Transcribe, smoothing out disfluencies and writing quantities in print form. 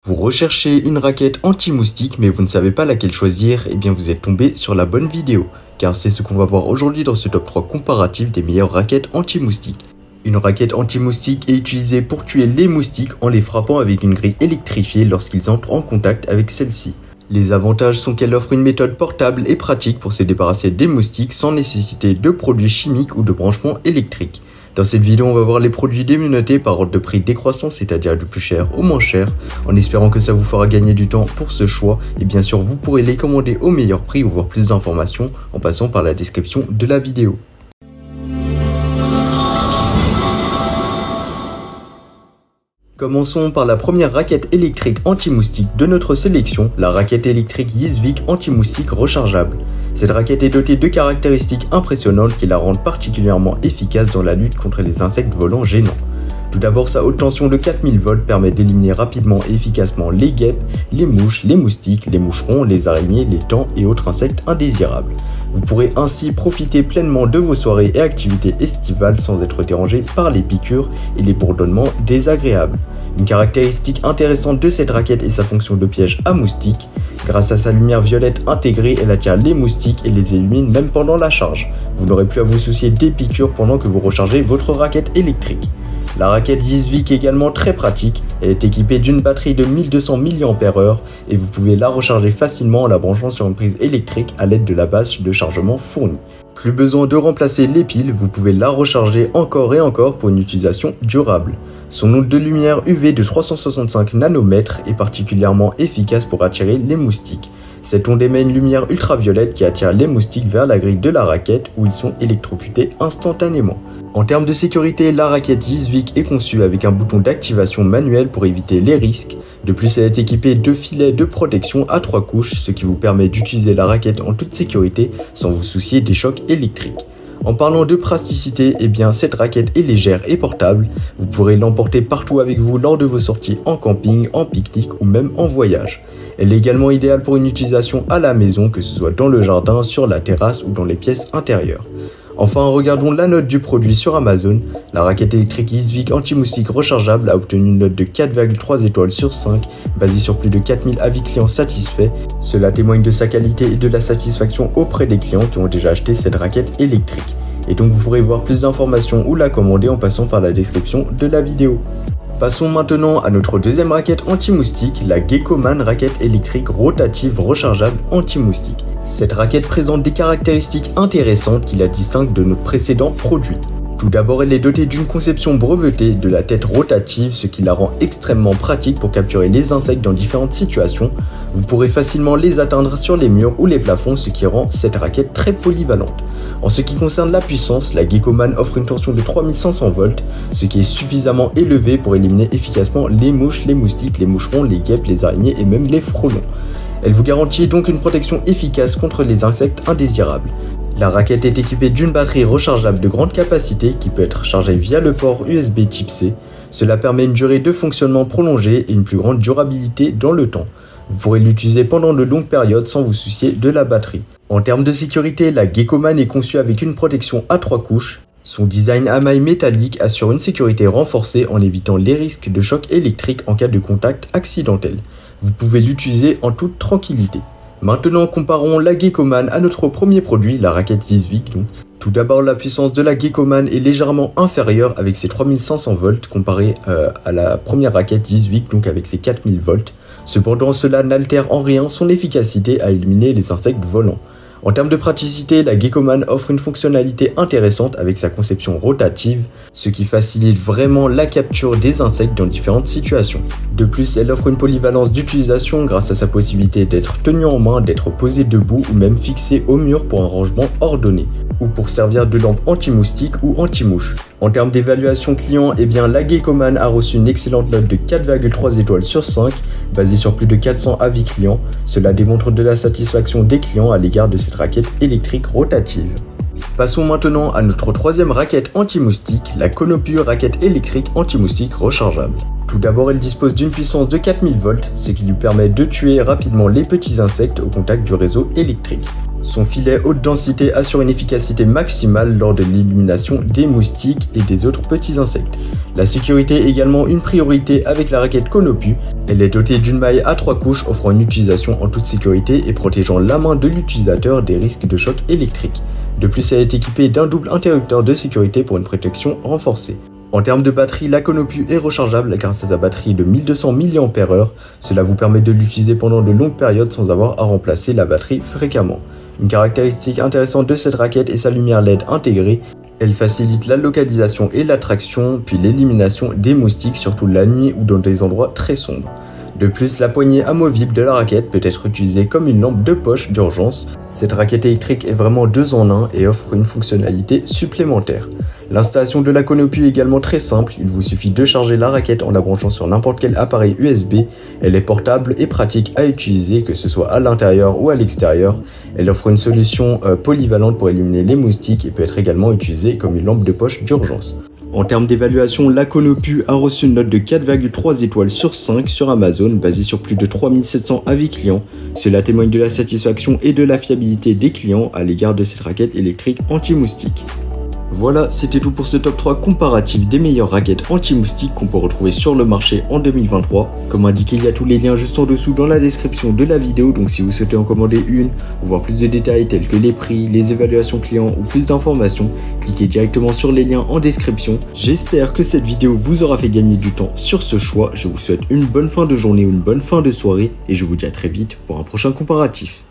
Vous recherchez une raquette anti-moustique mais vous ne savez pas laquelle choisir, et bien vous êtes tombé sur la bonne vidéo, car c'est ce qu'on va voir aujourd'hui dans ce top 3 comparatif des meilleures raquettes anti-moustiques. Une raquette anti-moustique est utilisée pour tuer les moustiques en les frappant avec une grille électrifiée lorsqu'ils entrent en contact avec celle-ci. Les avantages sont qu'elle offre une méthode portable et pratique pour se débarrasser des moustiques sans nécessiter de produits chimiques ou de branchements électriques. Dans cette vidéo, on va voir les produits dénotés par ordre de prix décroissant, c'est-à-dire du plus cher au moins cher, en espérant que ça vous fera gagner du temps pour ce choix, et bien sûr vous pourrez les commander au meilleur prix ou voir plus d'informations en passant par la description de la vidéo. Commençons par la première raquette électrique anti-moustique de notre sélection, la raquette électrique Yizvik anti-moustique rechargeable. Cette raquette est dotée de caractéristiques impressionnantes qui la rendent particulièrement efficace dans la lutte contre les insectes volants gênants. Tout d'abord, sa haute tension de 4000 volts permet d'éliminer rapidement et efficacement les guêpes, les mouches, les moustiques, les moucherons, les araignées, les tans et autres insectes indésirables. Vous pourrez ainsi profiter pleinement de vos soirées et activités estivales sans être dérangé par les piqûres et les bourdonnements désagréables. Une caractéristique intéressante de cette raquette est sa fonction de piège à moustiques. Grâce à sa lumière violette intégrée, elle attire les moustiques et les élimine même pendant la charge. Vous n'aurez plus à vous soucier des piqûres pendant que vous rechargez votre raquette électrique. La raquette Yizvik est également très pratique, elle est équipée d'une batterie de 1200 mAh et vous pouvez la recharger facilement en la branchant sur une prise électrique à l'aide de la bâche de chargement fournie. Plus besoin de remplacer les piles, vous pouvez la recharger encore et encore pour une utilisation durable. Son onde de lumière UV de 365 nanomètres est particulièrement efficace pour attirer les moustiques. Cette onde émet une lumière ultraviolette qui attire les moustiques vers la grille de la raquette où ils sont électrocutés instantanément. En termes de sécurité, la raquette Yizvik est conçue avec un bouton d'activation manuel pour éviter les risques. De plus, elle est équipée de filets de protection à 3 couches, ce qui vous permet d'utiliser la raquette en toute sécurité sans vous soucier des chocs électriques. En parlant de praticité, cette raquette est légère et portable. Vous pourrez l'emporter partout avec vous lors de vos sorties en camping, en pique-nique ou même en voyage. Elle est également idéale pour une utilisation à la maison, que ce soit dans le jardin, sur la terrasse ou dans les pièces intérieures. Enfin, regardons la note du produit sur Amazon. La raquette électrique Yizvik anti-moustique rechargeable a obtenu une note de 4,3 étoiles sur 5, basée sur plus de 4000 avis clients satisfaits. Cela témoigne de sa qualité et de la satisfaction auprès des clients qui ont déjà acheté cette raquette électrique. Et donc vous pourrez voir plus d'informations ou la commander en passant par la description de la vidéo. Passons maintenant à notre deuxième raquette anti-moustique, la Geckoman raquette électrique rotative rechargeable anti-moustique. Cette raquette présente des caractéristiques intéressantes qui la distinguent de notre précédent produit. Tout d'abord, elle est dotée d'une conception brevetée de la tête rotative, ce qui la rend extrêmement pratique pour capturer les insectes dans différentes situations. Vous pourrez facilement les atteindre sur les murs ou les plafonds, ce qui rend cette raquette très polyvalente. En ce qui concerne la puissance, la Geckoman offre une tension de 3500 volts, ce qui est suffisamment élevé pour éliminer efficacement les mouches, les moustiques, les moucherons, les guêpes, les araignées et même les frelons. Elle vous garantit donc une protection efficace contre les insectes indésirables. La raquette est équipée d'une batterie rechargeable de grande capacité qui peut être chargée via le port USB type C. Cela permet une durée de fonctionnement prolongée et une plus grande durabilité dans le temps. Vous pourrez l'utiliser pendant de longues périodes sans vous soucier de la batterie. En termes de sécurité, la Geckoman est conçue avec une protection à 3 couches. Son design à mailles métalliques assure une sécurité renforcée en évitant les risques de choc électrique en cas de contact accidentel. Vous pouvez l'utiliser en toute tranquillité. Maintenant, comparons la Geckoman à notre premier produit, la raquette Yizvik. Tout d'abord, la puissance de la Geckoman est légèrement inférieure avec ses 3500 volts comparé à la première raquette Yizvik, donc avec ses 4000 volts. Cependant, cela n'altère en rien son efficacité à éliminer les insectes volants. En termes de praticité, la Geckoman offre une fonctionnalité intéressante avec sa conception rotative, ce qui facilite vraiment la capture des insectes dans différentes situations. De plus, elle offre une polyvalence d'utilisation grâce à sa possibilité d'être tenue en main, d'être posée debout ou même fixée au mur pour un rangement ordonné, ou pour servir de lampe anti-moustique ou anti-mouche. En termes d'évaluation client, la Geckoman a reçu une excellente note de 4,3 étoiles sur 5, basée sur plus de 400 avis clients. Cela démontre de la satisfaction des clients à l'égard de cette raquette électrique rotative. Passons maintenant à notre troisième raquette anti-moustique, la Konopur raquette électrique anti-moustique rechargeable. Tout d'abord, elle dispose d'une puissance de 4000 volts, ce qui lui permet de tuer rapidement les petits insectes au contact du réseau électrique. Son filet haute densité assure une efficacité maximale lors de l'élimination des moustiques et des autres petits insectes. La sécurité est également une priorité avec la raquette Konopu. Elle est dotée d'une maille à 3 couches offrant une utilisation en toute sécurité et protégeant la main de l'utilisateur des risques de choc électrique. De plus, elle est équipée d'un double interrupteur de sécurité pour une protection renforcée. En termes de batterie, la Konopu est rechargeable grâce à sa batterie de 1200 mAh. Cela vous permet de l'utiliser pendant de longues périodes sans avoir à remplacer la batterie fréquemment. Une caractéristique intéressante de cette raquette est sa lumière LED intégrée. Elle facilite la localisation et l'attraction, puis l'élimination des moustiques, surtout la nuit ou dans des endroits très sombres. De plus, la poignée amovible de la raquette peut être utilisée comme une lampe de poche d'urgence. Cette raquette électrique est vraiment 2 en 1 et offre une fonctionnalité supplémentaire. L'installation de la Konopu est également très simple, il vous suffit de charger la raquette en la branchant sur n'importe quel appareil USB. Elle est portable et pratique à utiliser, que ce soit à l'intérieur ou à l'extérieur. Elle offre une solution polyvalente pour éliminer les moustiques et peut être également utilisée comme une lampe de poche d'urgence. En termes d'évaluation, la Konopu a reçu une note de 4,3 étoiles sur 5 sur Amazon, basée sur plus de 3700 avis clients. Cela témoigne de la satisfaction et de la fiabilité des clients à l'égard de cette raquette électrique anti-moustique. Voilà, c'était tout pour ce top 3 comparatif des meilleures raquettes anti-moustiques qu'on peut retrouver sur le marché en 2023. Comme indiqué, il y a tous les liens juste en dessous dans la description de la vidéo, donc si vous souhaitez en commander une, ou voir plus de détails tels que les prix, les évaluations clients ou plus d'informations, cliquez directement sur les liens en description. J'espère que cette vidéo vous aura fait gagner du temps sur ce choix. Je vous souhaite une bonne fin de journée ou une bonne fin de soirée et je vous dis à très vite pour un prochain comparatif.